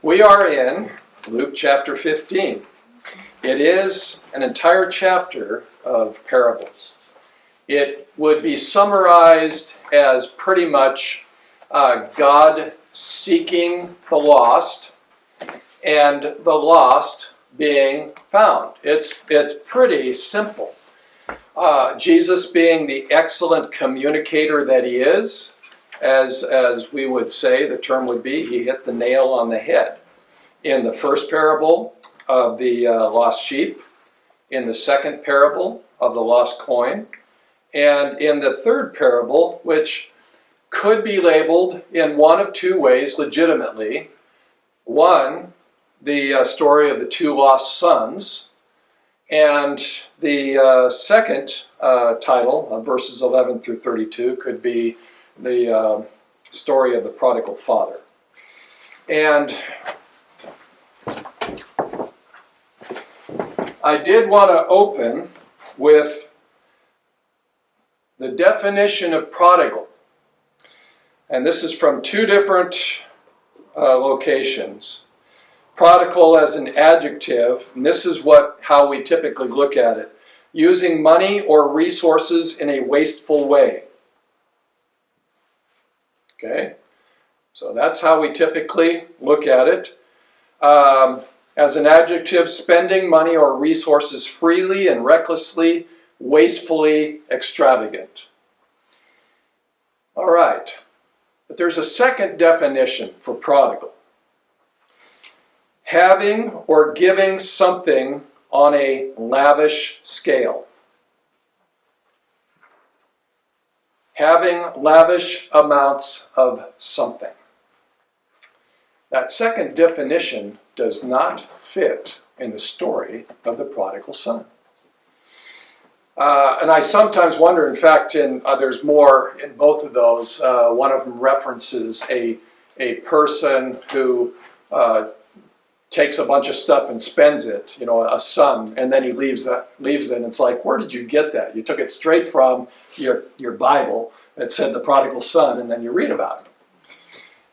We are in Luke chapter 15. It is an entire chapter of parables. It would be summarized as pretty much God seeking the lost and the lost being found. It's pretty simple. Jesus being the excellent communicator that he is, as we would say, the term would be, he hit the nail on the head. In the first parable of the lost sheep, in the second parable of the lost coin, and in the third parable, which could be labeled in one of two ways legitimately. One, the story of the two lost sons, and the second title, verses 11 through 32, could be the story of the prodigal father. And I did want to open with the definition of prodigal. And this is from two different locations. Prodigal as an adjective, and this is how we typically look at it. Using money or resources in a wasteful way. Okay? So that's how we typically look at it. As an adjective, spending money or resources freely and recklessly, wastefully extravagant. All right. But there's a second definition for prodigal. Having or giving something on a lavish scale. Having lavish amounts of something. That second definition does not fit in the story of the prodigal son. And I sometimes wonder, in fact, there's more in both of those. One of them references a person who takes a bunch of stuff and spends it, a son, and then he leaves it. And it's like, where did you get that? You took it straight from your Bible that said the prodigal son, and then you read about it.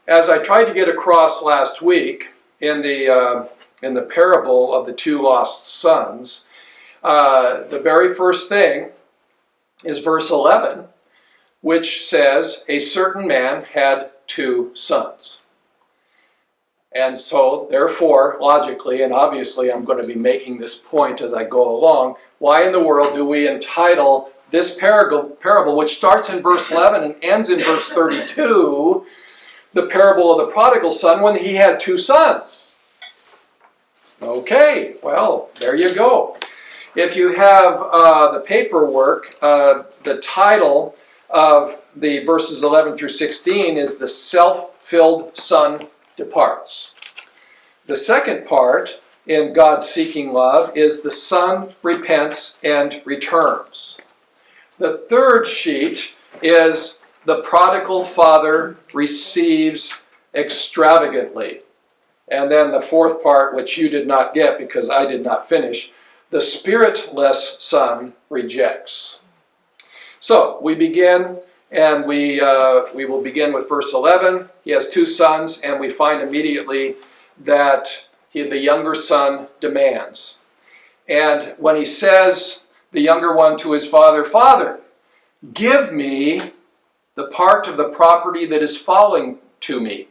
As I tried to get across last week in the parable of the two lost sons, the very first thing is verse 11, which says, a certain man had two sons. And so, therefore, logically, and obviously I'm going to be making this point as I go along, why in the world do we entitle this parable, which starts in verse 11 and ends in verse 32, the parable of the prodigal son when he had two sons? Okay, well, there you go. If you have the paperwork, the title of the verses 11 through 16 is The Self-Filled Son Departs. The second part in God's seeking love is the son repents and returns. The third sheet is the prodigal father receives extravagantly. And then the fourth part, which you did not get because I did not finish, the spiritless son rejects. So we begin, and we will begin with verse 11. He has two sons, and we find immediately that the younger son demands. And when he says, the younger one to his father, Father, give me the part of the property that is falling to me.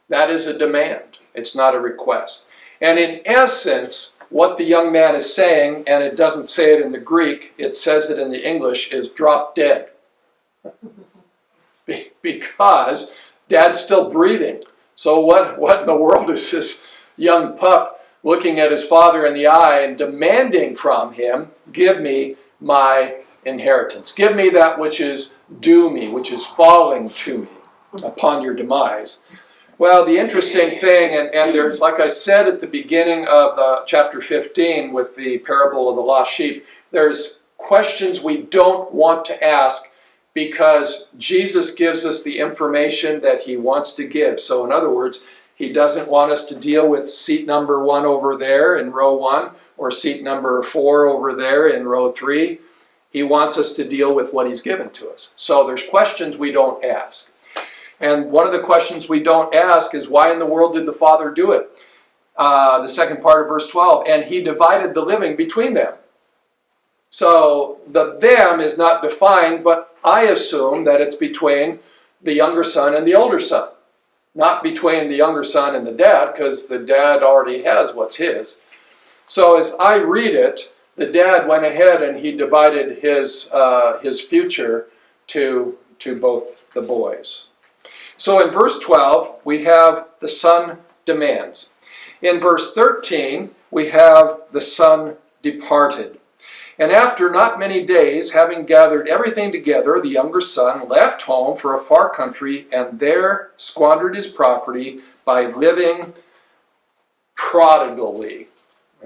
That is a demand. It's not a request. And in essence, what the young man is saying, and it doesn't say it in the Greek, it says it in the English, is drop dead. Because Dad's still breathing. So what in the world is this young pup looking at his father in the eye and demanding from him, give me my inheritance. Give me that which is due me, which is falling to me upon your demise. Well, the interesting thing, and there's, like I said at the beginning of chapter 15 with the parable of the lost sheep, there's questions we don't want to ask because Jesus gives us the information that he wants to give. So in other words, he doesn't want us to deal with seat number 1 over there in row 1 or seat number 4 over there in row 3. He wants us to deal with what he's given to us. So there's questions we don't ask. And one of the questions we don't ask is, why in the world did the Father do it? The second part of verse 12, and he divided the living between them. So the them is not defined, but I assume that it's between the younger son and the older son. Not between the younger son and the dad, because the dad already has what's his. So as I read it, the dad went ahead and he divided his future to both the boys. So in verse 12, we have the son demands. In verse 13, we have the son departed. And after not many days, having gathered everything together, the younger son left home for a far country and there squandered his property by living prodigally.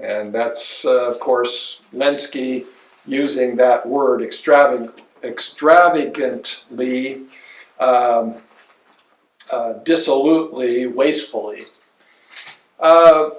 And that's, of course, Lenski using that word extravagantly, dissolutely, wastefully.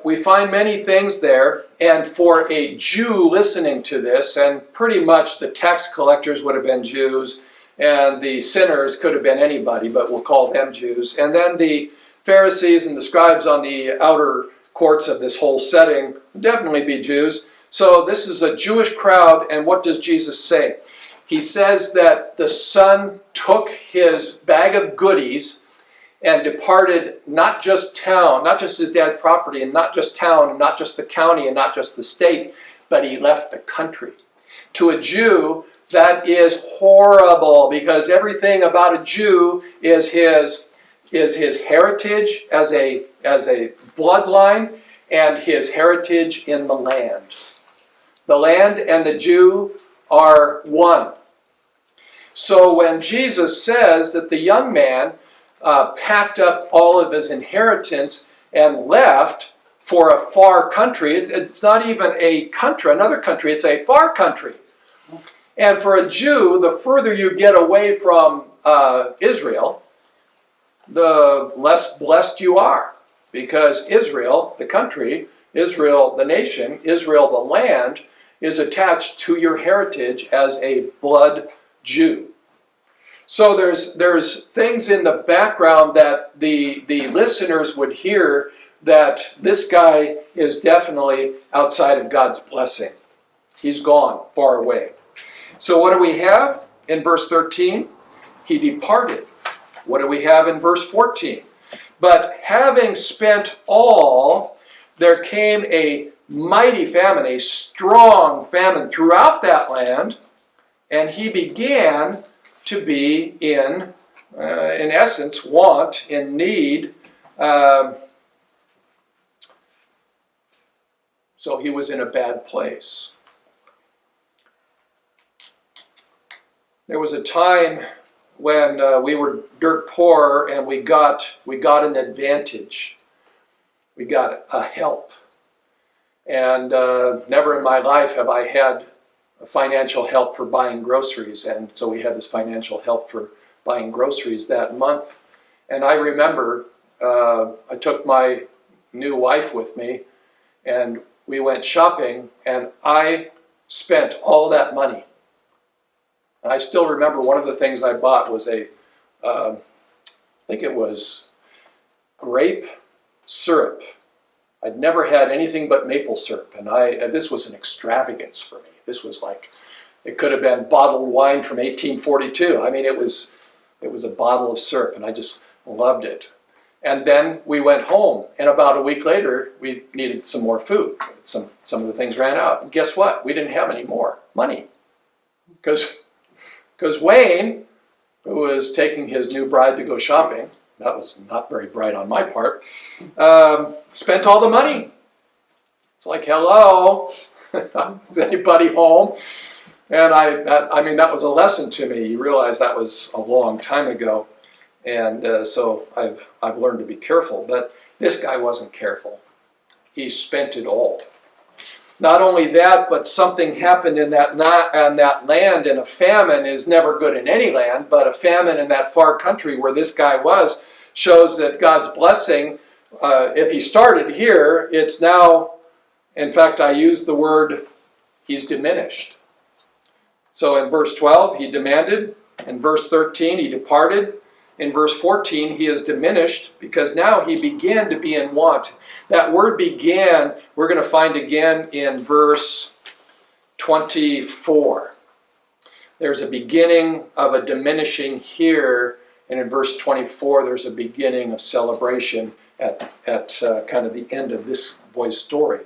We find many things there, and for a Jew listening to this, and pretty much the tax collectors would have been Jews, and the sinners could have been anybody, but we'll call them Jews, and then the Pharisees and the scribes on the outer courts of this whole setting would definitely be Jews. So this is a Jewish crowd, and what does Jesus say? He says that the son took his bag of goodies and departed not just town, not just his dad's property, and not just town, and not just the county, and not just the state, but he left the country. To a Jew, that is horrible, because everything about a Jew is his heritage as a bloodline, and his heritage in the land. The land and the Jew are one. So when Jesus says that the young man packed up all of his inheritance and left for a far country. It's not even a country, another country, it's a far country. And for a Jew, the further you get away from Israel, the less blessed you are. Because Israel, the country, Israel, the nation, Israel, the land, is attached to your heritage as a blood Jew. So there's things in the background that the listeners would hear that this guy is definitely outside of God's blessing. He's gone far away. So what do we have in verse 13? He departed. What do we have in verse 14? But having spent all, there came a mighty famine, a strong famine throughout that land, and he began to be in essence, want, in need. So he was in a bad place. There was a time when we were dirt poor and we got an advantage. We got a help. And never in my life have I had financial help for buying groceries, and so we had this financial help for buying groceries that month. And I remember I took my new wife with me, and we went shopping, and I spent all that money. And I still remember one of the things I bought was I think it was grape syrup. I'd never had anything but maple syrup, and this was an extravagance for me. This was like, it could have been bottled wine from 1842. I mean, it was a bottle of syrup, and I just loved it. And then we went home, and about a week later, we needed some more food. Some of the things ran out. And guess what? We didn't have any more money. Because Wayne, who was taking his new bride to go shopping, that was not very bright on my part, spent all the money. It's like, hello, is anybody home? And I mean, that was a lesson to me. You realize that was a long time ago. And so I've learned to be careful. But this guy wasn't careful. He spent it all. Not only that, but something happened in that land, and a famine is never good in any land, but a famine in that far country where this guy was shows that God's blessing, if he started here, it's now, in fact, I use the word, he's diminished. So in verse 12, he demanded. In verse 13, he departed. in verse 14, he is diminished because now he began to be in want. That word began, we're going to find again in verse 24. There's a beginning of a diminishing here, and in verse 24, there's a beginning of celebration at kind of the end of this boy's story.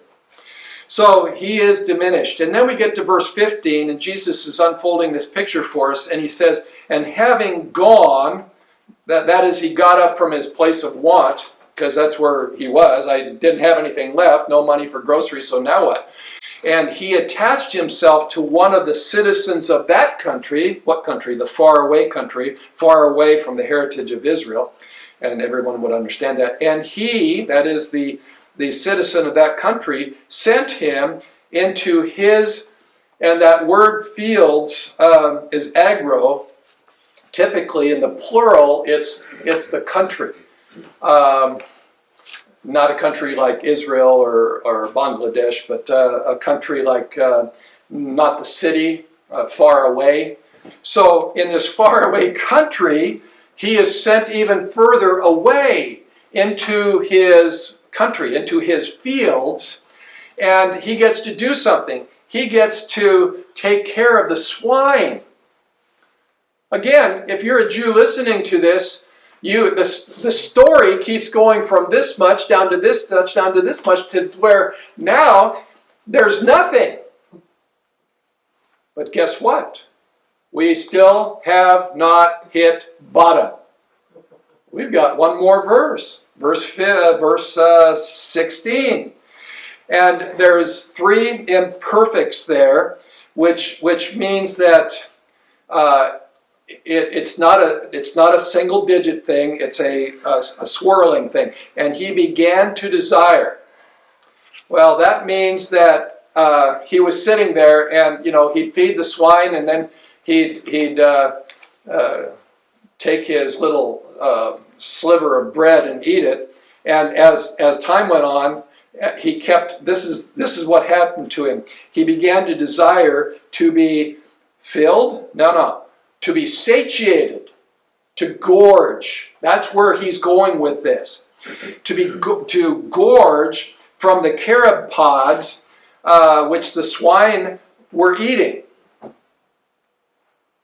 So he is diminished. And then we get to verse 15, and Jesus is unfolding this picture for us, and he says, and having gone, that is, he got up from his place of want, because that's where he was. I didn't have anything left, no money for groceries, so now what? And he attached himself to one of the citizens of that country. What country? The faraway country, far away from the heritage of Israel. And everyone would understand that. And he, that is the citizen of that country, sent him into his, and that word fields is agro. Typically in the plural, it's the country. Not a country like Israel or Bangladesh, but a country like not the city, far away. So in this faraway country, he is sent even further away into his country, into his fields, and he gets to do something. He gets to take care of the swine. Again, if you're a Jew listening to this, the story keeps going from this much down to this much, down to this much, to where now there's nothing. But guess what? We still have not hit bottom. We've got one more verse, verse 16. And there's three imperfects there, which means that it's not a single digit thing, it's a swirling thing. And he began to desire. Well, that means that he was sitting there, and he'd feed the swine, and then he'd take his little sliver of bread and eat it. And as time went on, he kept. This is what happened to him. He began to desire to be filled. To be satiated, to gorge. That's where he's going with this. To gorge from the carob pods which the swine were eating,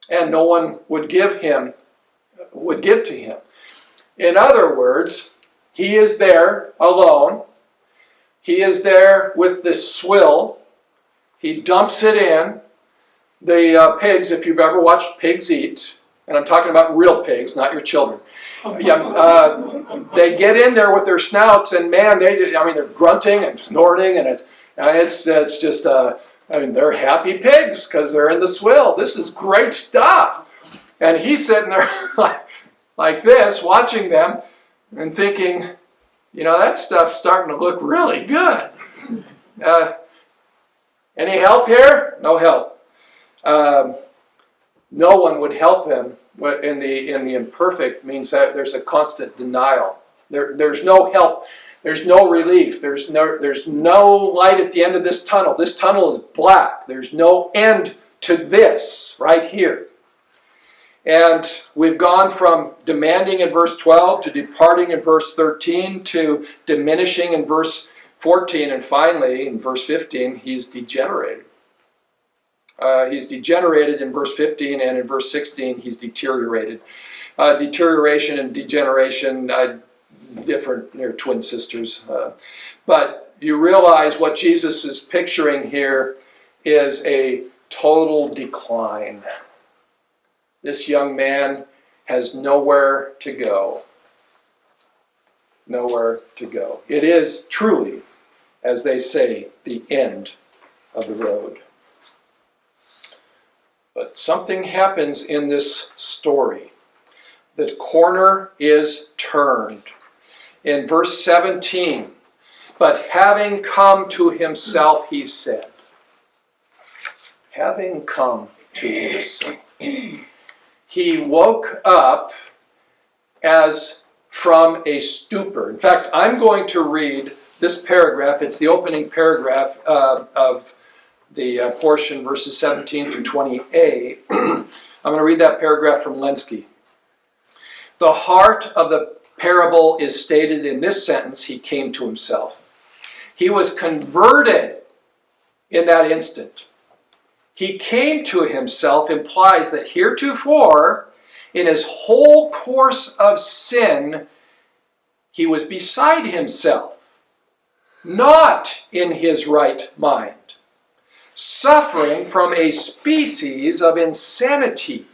and no one would give to him. In other words, he is there alone. He is there with this swill. He dumps it in. The pigs, if you've ever watched pigs eat, and I'm talking about real pigs, not your children, they get in there with their snouts, and man, they're grunting and snorting, and it's just, they're happy pigs because they're in the swill. This is great stuff. And he's sitting there like this, watching them, and thinking, that stuff's starting to look really good. Any help here? No help. No one would help him. In the imperfect means that there's a constant denial. There's no help. There's no relief. There's no light at the end of this tunnel. This tunnel is black. There's no end to this right here. And we've gone from demanding in verse 12 to departing in verse 13 to diminishing in verse 14, and finally in verse 15 he's degenerated. He's degenerated in verse 15, and in verse 16 he's deteriorated. Deterioration and degeneration, different, they're twin sisters. But you realize what Jesus is picturing here is a total decline. This young man has nowhere to go. Nowhere to go. It is truly, as they say, the end of the road. But something happens in this story. The corner is turned. In verse 17, but having come to himself, he said. Having come to himself. He woke up as from a stupor. In fact, I'm going to read this paragraph. It's the opening paragraph of the portion, verses 17 through 20a. I'm going to read that paragraph from Lenski. The heart of the parable is stated in this sentence: he came to himself. He was converted in that instant. He came to himself implies that heretofore, in his whole course of sin, he was beside himself, not in his right mind, suffering from a species of insanity.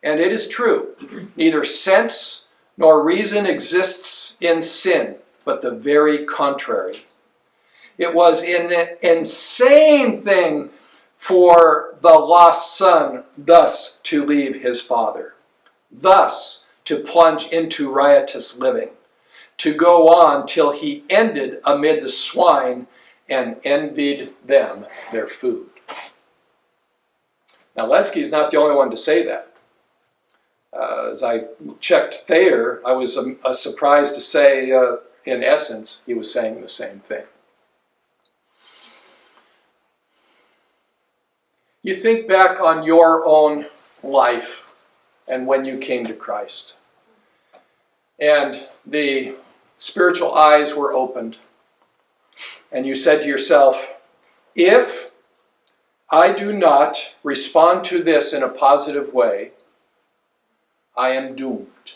And it is true, neither sense nor reason exists in sin, but the very contrary. It was an insane thing for the lost son thus to leave his father, thus to plunge into riotous living, to go on till he ended amid the swine and envied them their food. Now, Lenski's not the only one to say that. As I checked Thayer, I was surprised to say, in essence, he was saying the same thing. You think back on your own life and when you came to Christ, and the spiritual eyes were opened, and you said to yourself, if I do not respond to this in a positive way, I am doomed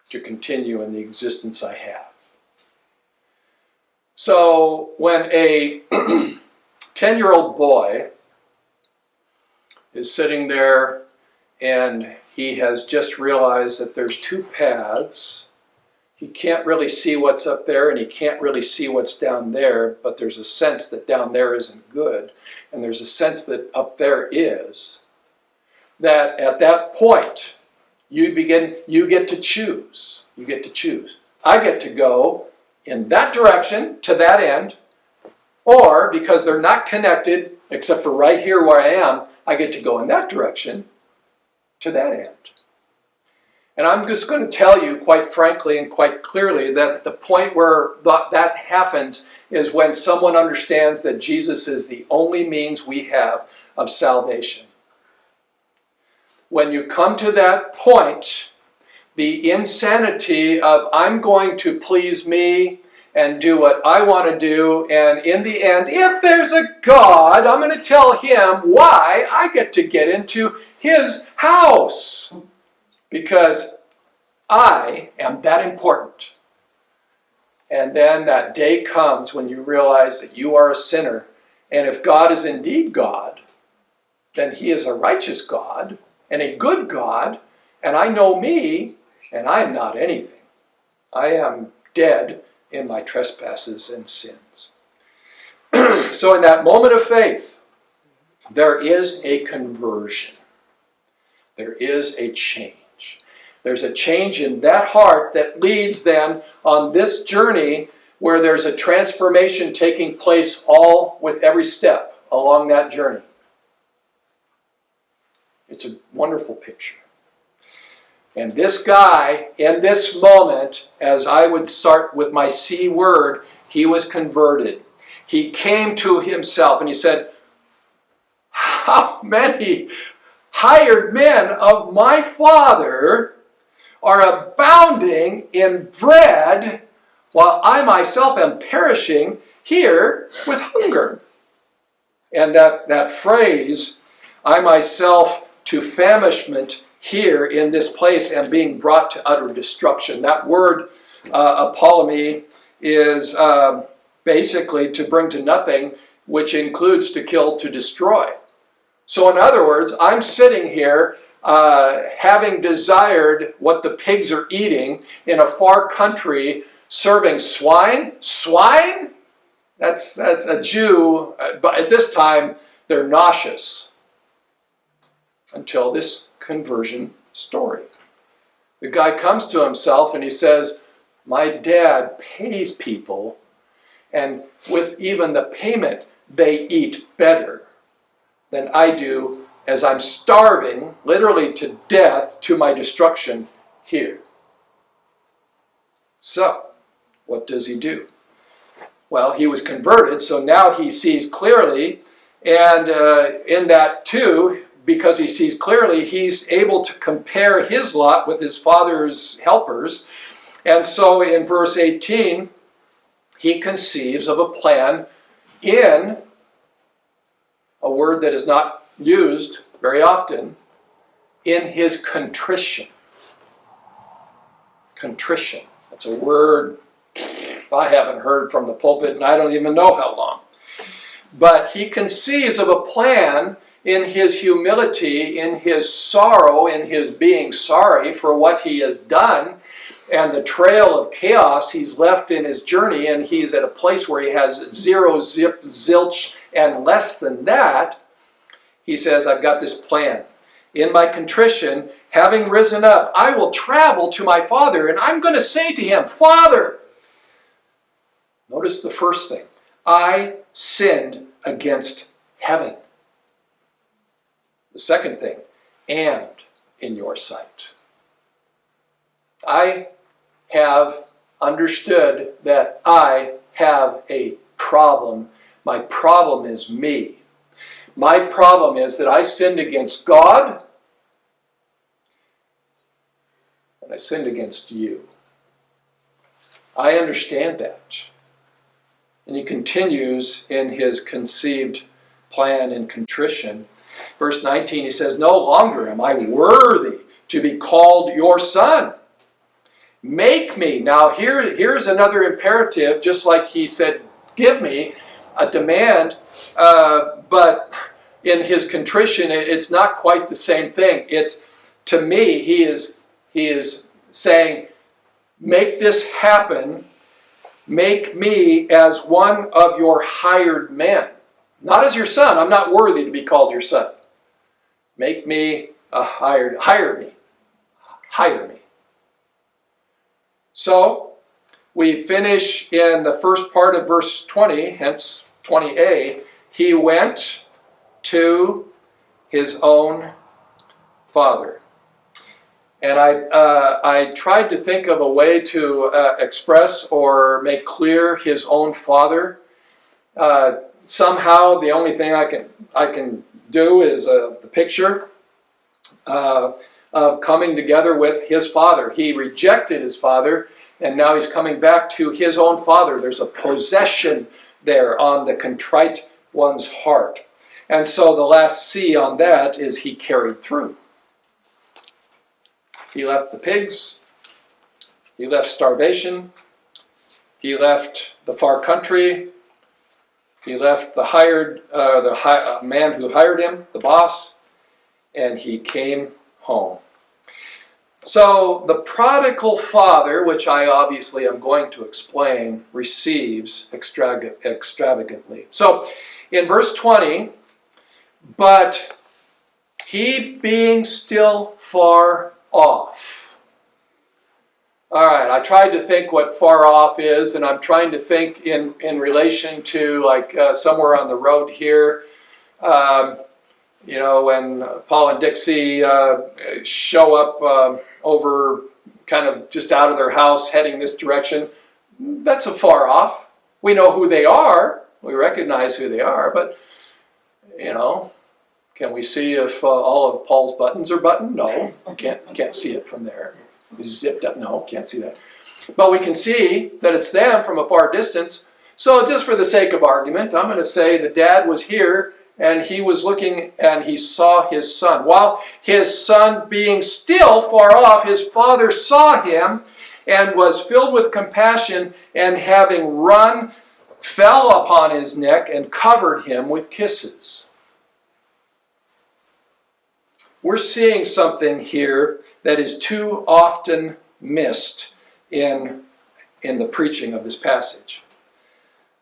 to continue in the existence I have. So when a 10-year-old boy is sitting there and he has just realized that there's two paths, he can't really see what's up there and he can't really see what's down there, but there's a sense that down there isn't good, and there's a sense that up there is, that at that point, you get to choose. You get to choose. I get to go in that direction to that end, or because they're not connected, except for right here where I am, I get to go in that direction to that end. And I'm just going to tell you quite frankly and quite clearly that the point where that happens is when someone understands that Jesus is the only means we have of salvation. When you come to that point, the insanity of I'm going to please me and do what I want to do, and in the end, if there's a God, I'm going to tell him why I get to get into his house. Because I am that important. And then that day comes when you realize that you are a sinner. And if God is indeed God, then he is a righteous God and a good God. And I know me, and I am not anything. I am dead in my trespasses and sins. So in that moment of faith, there is a conversion. There is a change. There's a change in that heart that leads then on this journey where there's a transformation taking place all with every step along that journey. It's a wonderful picture. And this guy, in this moment, as I would start with my C word, he was converted. He came to himself and he said, how many hired men of my father are abounding in bread while I myself am perishing here with hunger? And that phrase, I myself to famishment, here in this place and being brought to utter destruction. That word, apollumi, is basically to bring to nothing, which includes to kill, to destroy. So in other words, I'm sitting here having desired what the pigs are eating in a far country, serving swine. Swine? That's a Jew, but at this time, they're nauseous. Until this conversion story. The guy comes to himself and he says, my dad pays people, and with even the payment, they eat better than I do as I'm starving, literally to death, to my destruction here. So, what does he do? Well, he was converted, so now he sees clearly, and in that too, because he sees clearly, he's able to compare his lot with his father's helpers. And so in verse 18, he conceives of a plan in a word that is not used very often, in his contrition. Contrition. That's a word I haven't heard from the pulpit, and I don't even know how long. But he conceives of a plan in his humility, in his sorrow, in his being sorry for what he has done, and the trail of chaos he's left in his journey, and he's at a place where he has zero, zip, zilch, and less than that. He says, I've got this plan. In my contrition, having risen up, I will travel to my father, and I'm going to say to him, Father, notice the first thing, I sinned against heaven. The second thing, and in your sight. I have understood that I have a problem. My problem is me. My problem is that I sinned against God, and I sinned against you. I understand that. And he continues in his conceived plan and contrition. Verse 19, he says, no longer am I worthy to be called your son. Make me. Now here's another imperative, just like he said, give me, a demand, but in his contrition, it's not quite the same thing. It's, to me, he is saying, make this happen. Make me as one of your hired men. Not as your son. I'm not worthy to be called your son. Make me a hire me. Hire me. So, we finish in the first part of verse 20, hence 20a. He went to his own father. And I tried to think of a way to express or make clear his own father. Somehow, the only thing I can do is the picture of coming together with his father. He rejected his father, and now he's coming back to his own father. There's a possession there on the contrite one's heart. And so the last C on that is he carried through. He left the pigs. He left starvation. He left the far country. He left the man who hired him, the boss, and he came home. So the prodigal father, which I obviously am going to explain, receives extravagantly. So in verse 20, but he being still far off. All right, I tried to think what far off is, and I'm trying to think in relation to like somewhere on the road here. When Paul and Dixie show up over kind of just out of their house heading this direction, that's a far off. We know who they are. We recognize who they are, but, can we see if all of Paul's buttons are buttoned? No, can't see it from there. It's zipped up. No, can't see that. But we can see that it's them from a far distance. So just for the sake of argument, I'm going to say the dad was here, and he was looking and he saw his son. While his son being still far off, his father saw him and was filled with compassion, and having run, fell upon his neck and covered him with kisses. We're seeing something here that is too often missed in the preaching of this passage.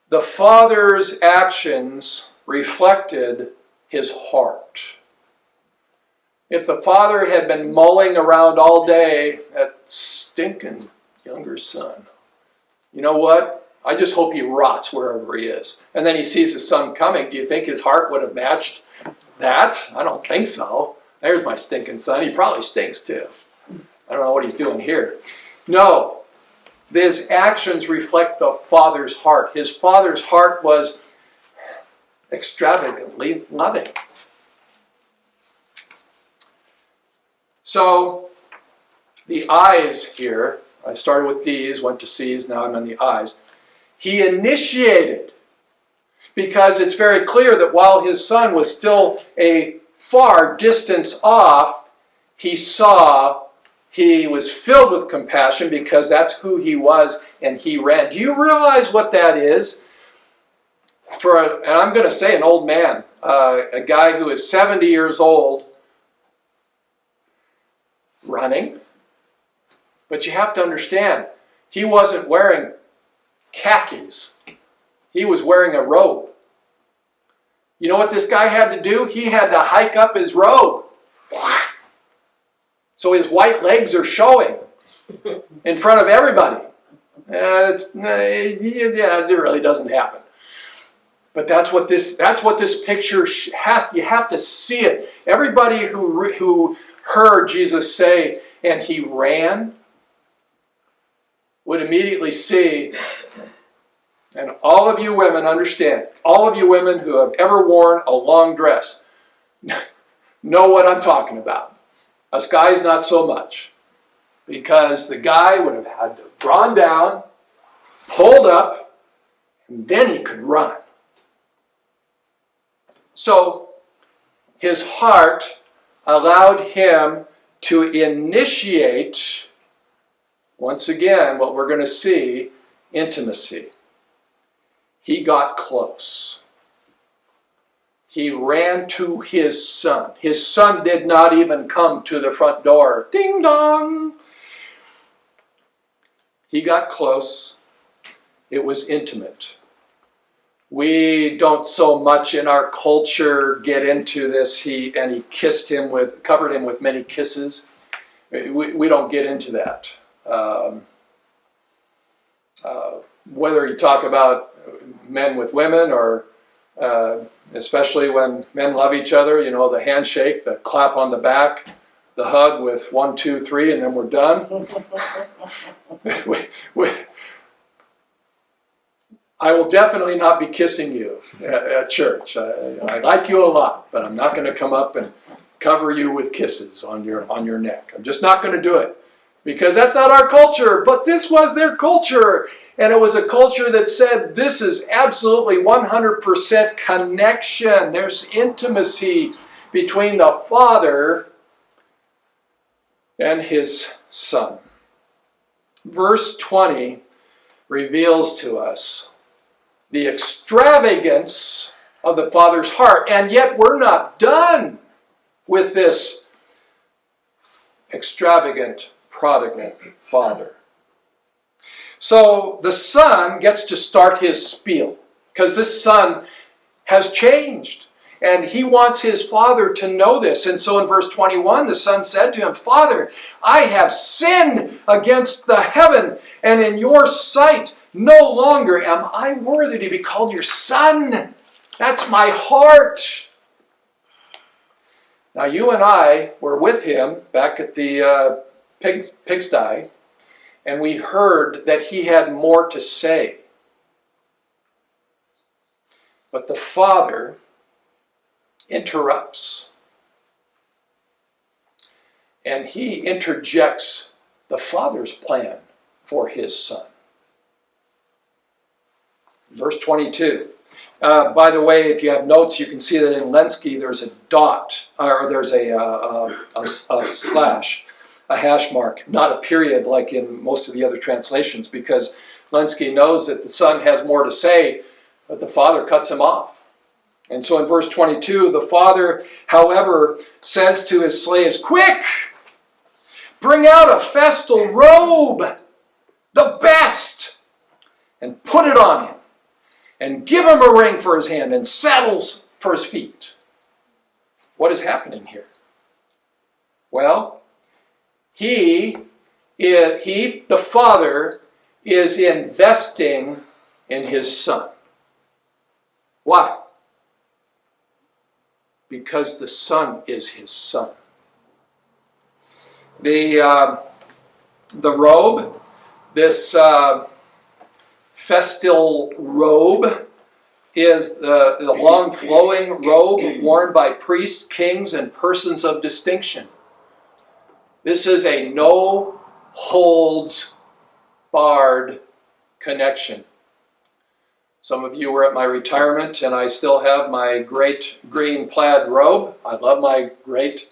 The father's actions reflected his heart. If the father had been mulling around all day, that stinking younger son, you know what? I just hope he rots wherever he is. And then he sees his son coming. Do you think his heart would have matched that? I don't think so. There's my stinking son. He probably stinks too. I don't know what he's doing here. No, his actions reflect the father's heart. His father's heart was extravagantly loving. So the I's here, I started with D's, went to C's, now I'm on the I's. He initiated, because it's very clear that while his son was still a far distance off, he saw, he was filled with compassion because that's who he was, and he ran. Do you realize what that is? And I'm going to say an old man, a guy who is 70 years old, running. But you have to understand, he wasn't wearing khakis. He was wearing a robe. You know what this guy had to do? He had to hike up his robe. So his white legs are showing in front of everybody. It really doesn't happen. But that's what this picture has. You have to see it. Everybody who heard Jesus say, and he ran, would immediately see, and all of you women understand, all of you women who have ever worn a long dress know what I'm talking about. Us guys, not so much. Because the guy would have had to drawn down, pulled up, and then he could run. So his heart allowed him to initiate, once again, what we're going to see, intimacy. He got close. He ran to his son. His son did not even come to the front door. Ding dong! He got close. It was intimate. We don't so much in our culture get into this. He covered him with many kisses. We don't get into that. Whether you talk about men with women or especially when men love each other, the handshake, the clap on the back, the hug with 1, 2, 3, and then we're done. I will definitely not be kissing you at church. I like you a lot, but I'm not going to come up and cover you with kisses on your neck. I'm just not going to do it because that's not our culture, but this was their culture. And it was a culture that said this is absolutely 100% connection. There's intimacy between the Father and his Son. Verse 20 reveals to us the extravagance of the Father's heart. And yet we're not done with this extravagant, prodigal Father. So the Son gets to start his spiel because this Son has changed. And he wants his Father to know this. And so in verse 21, the Son said to him, Father, I have sinned against the heaven and in your sight. No longer am I worthy to be called your son. That's my heart. Now you and I were with him back at the pigsty, and we heard that he had more to say. But the Father interrupts. And he interjects the Father's plan for his Son. Verse 22. By the way, if you have notes, you can see that in Lenski there's a dot, or there's a slash, a hash mark, not a period like in most of the other translations, because Lenski knows that the Son has more to say, but the Father cuts him off. And so in verse 22, the Father, however, says to his slaves, quick, bring out a festal robe, the best, and put it on him. And give him a ring for his hand and saddles for his feet. What is happening here? Well, the Father, is investing in his Son. Why? Because the Son is his Son. The robe, this festal robe, is the long flowing robe worn by priests, kings, and persons of distinction. This is a no holds barred connection. Some of you were at my retirement, and I still have my great green plaid robe. I love my great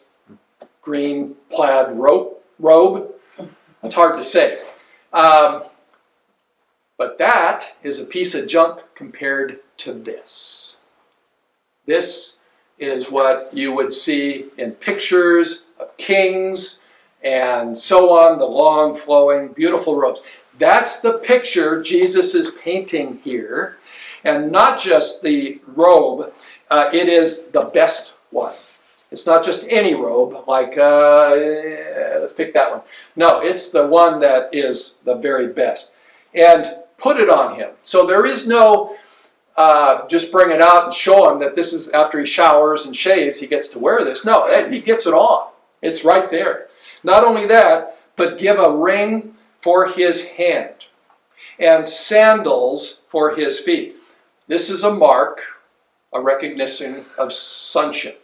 green plaid robe. That's hard to say. But that is a piece of junk compared to this. This is what you would see in pictures of kings and so on, the long, flowing, beautiful robes. That's the picture Jesus is painting here. And not just the robe, it is the best one. It's not just any robe, like, let's pick that one. No, it's the one that is the very best. And put it on him. So there is no just bring it out and show him that this is after he showers and shaves, he gets to wear this. No, he gets it on. It's right there. Not only that, but give a ring for his hand and sandals for his feet. This is a mark, a recognition of sonship.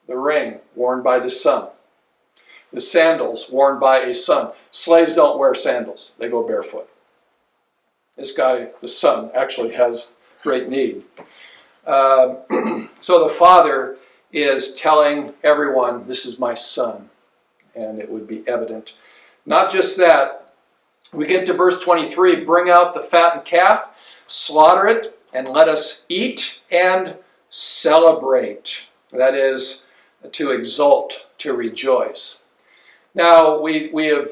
The ring worn by the son. The sandals worn by a son. Slaves don't wear sandals. They go barefoot. This guy, the son, actually has great need. So the father is telling everyone, this is my son. And it would be evident. Not just that. We get to verse 23, bring out the fattened calf, slaughter it, and let us eat and celebrate. That is, to exult, to rejoice. Now, we have,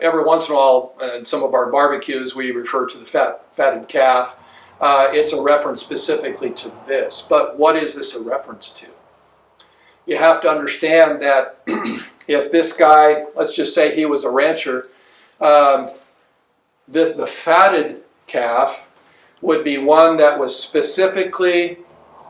every once in a while, in some of our barbecues, we refer to the fatted calf. It's a reference specifically to this. But what is this a reference to? You have to understand that if this guy, let's just say he was a rancher, the fatted calf would be one that was specifically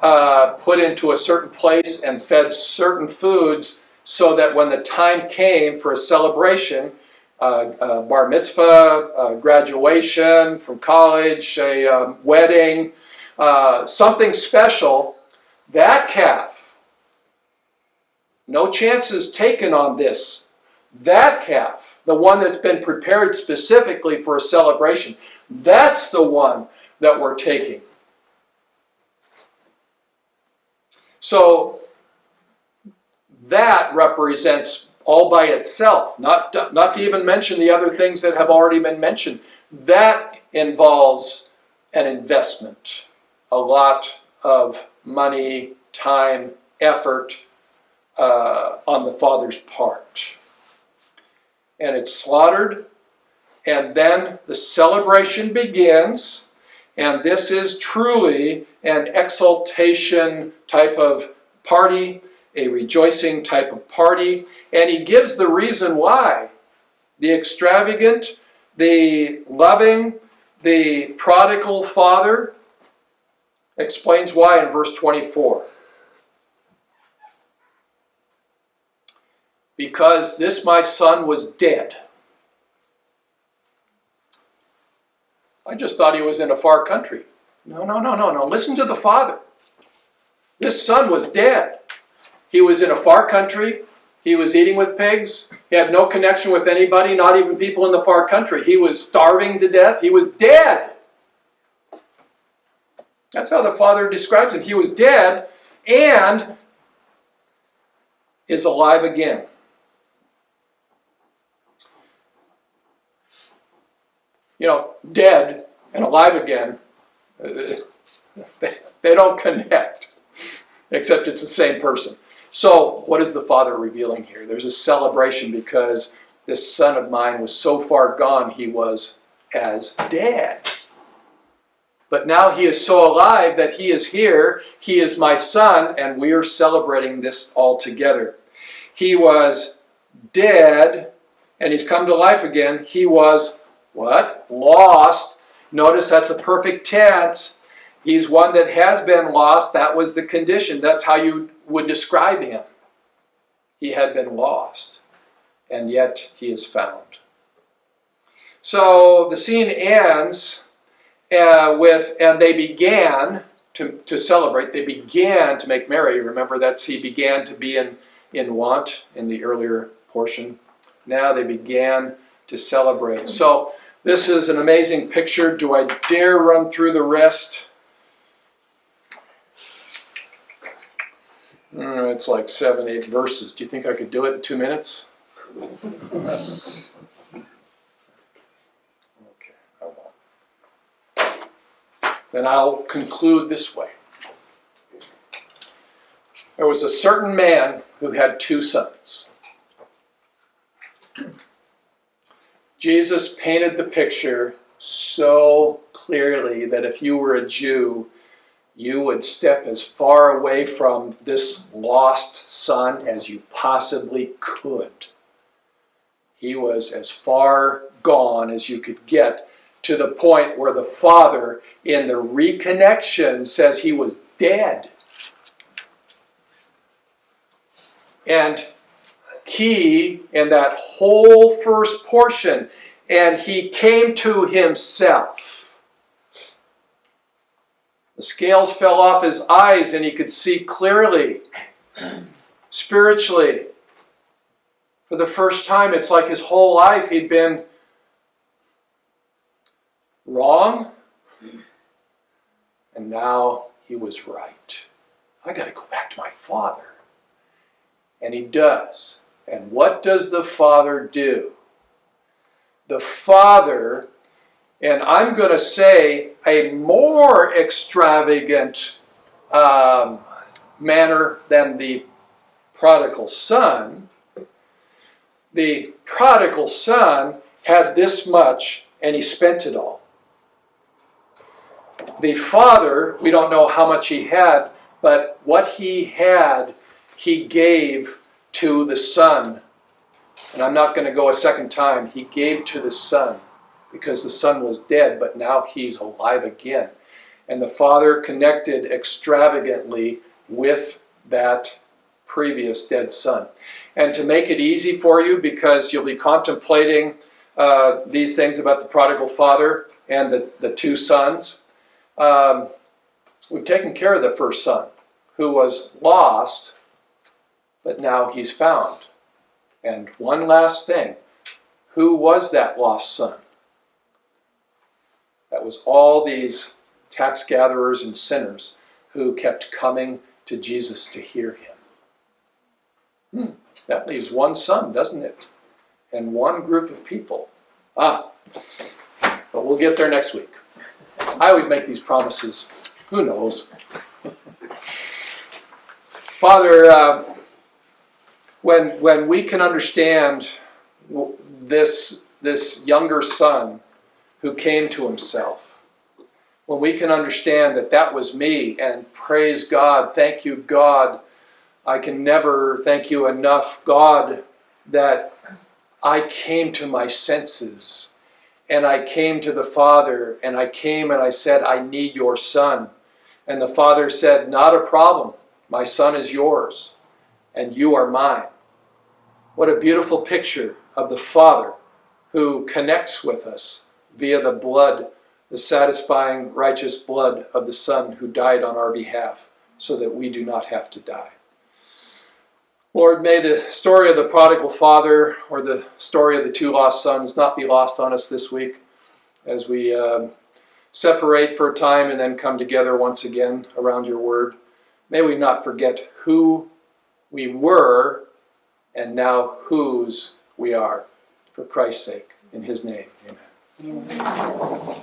put into a certain place and fed certain foods so that when the time came for a celebration, bar mitzvah, graduation from college, a wedding, something special, that calf, no chances taken on this. That calf, the one that's been prepared specifically for a celebration, that's the one that we're taking. So that represents all by itself, not to even mention the other things that have already been mentioned. That involves an investment, a lot of money, time, effort on the father's part. And it's slaughtered, and then the celebration begins, and this is truly an exaltation type of party, a rejoicing type of party, and he gives the reason why. The extravagant, the loving, the prodigal father explains why in verse 24. Because this my son was dead. I just thought he was in a far country. No. Listen to the father. This son was dead. He was in a far country. He was eating with pigs. He had no connection with anybody, not even people in the far country. He was starving to death. He was dead. That's how the father describes him. He was dead and is alive again. You know, dead and alive again, they don't connect, except it's the same person. So what is the Father revealing here? There's a celebration because this son of mine was so far gone, he was as dead. But now he is so alive that he is here, he is my son, and we are celebrating this all together. He was dead, and he's come to life again. He was what? Lost. Notice that's a perfect tense. He's one that has been lost. That was the condition. That's how you would describe him. He had been lost, and yet he is found. So the scene ends with, and they began to celebrate. They began to make merry. Remember, he began to be in in want in the earlier portion. Now they began to celebrate. So this is an amazing picture. Do I dare run through the rest? It's like 7, 8 verses. Do you think I could do it in 2 minutes? Okay, I won't. Then I'll conclude this way. There was a certain man who had 2 sons. Jesus painted the picture so clearly that if you were a Jew, you would step as far away from this lost son as you possibly could. He was as far gone as you could get, to the point where the father in the reconnection says he was dead. And key in that whole first portion, and he came to himself. The scales fell off his eyes and he could see clearly, spiritually. For the first time, it's like his whole life he'd been wrong, and now he was right. I got to go back to my father. And he does. And what does the father do? The father, and I'm going to say a more extravagant manner than the prodigal son. The prodigal son had this much and he spent it all. The father, we don't know how much he had, but what he had, he gave to the son. And I'm not going to go a second time. He gave to the son because the son was dead, but now he's alive again. And the father connected extravagantly with that previous dead son. And to make it easy for you, because you'll be contemplating these things about the prodigal father and the 2 sons, we've taken care of the first son, who was lost, but now he's found. And one last thing. Who was that lost son? That was all these tax gatherers and sinners who kept coming to Jesus to hear him. That leaves one son, doesn't it? And one group of people. But we'll get there next week. I always make these promises. Who knows? Father, when we can understand this younger son who came to himself, when we can understand that that was me, and praise God, thank you, God, I can never thank you enough, God, that I came to my senses, and I came to the Father, and I came and I said, I need your son. And the Father said, not a problem, my son is yours, and you are mine. What a beautiful picture of the Father who connects with us via the blood, the satisfying, righteous blood of the Son who died on our behalf so that we do not have to die. Lord, may the story of the prodigal father or the story of the 2 lost sons not be lost on us this week as we separate for a time and then come together once again around your word. May we not forget who we were and now whose we are. For Christ's sake, in his name, amen.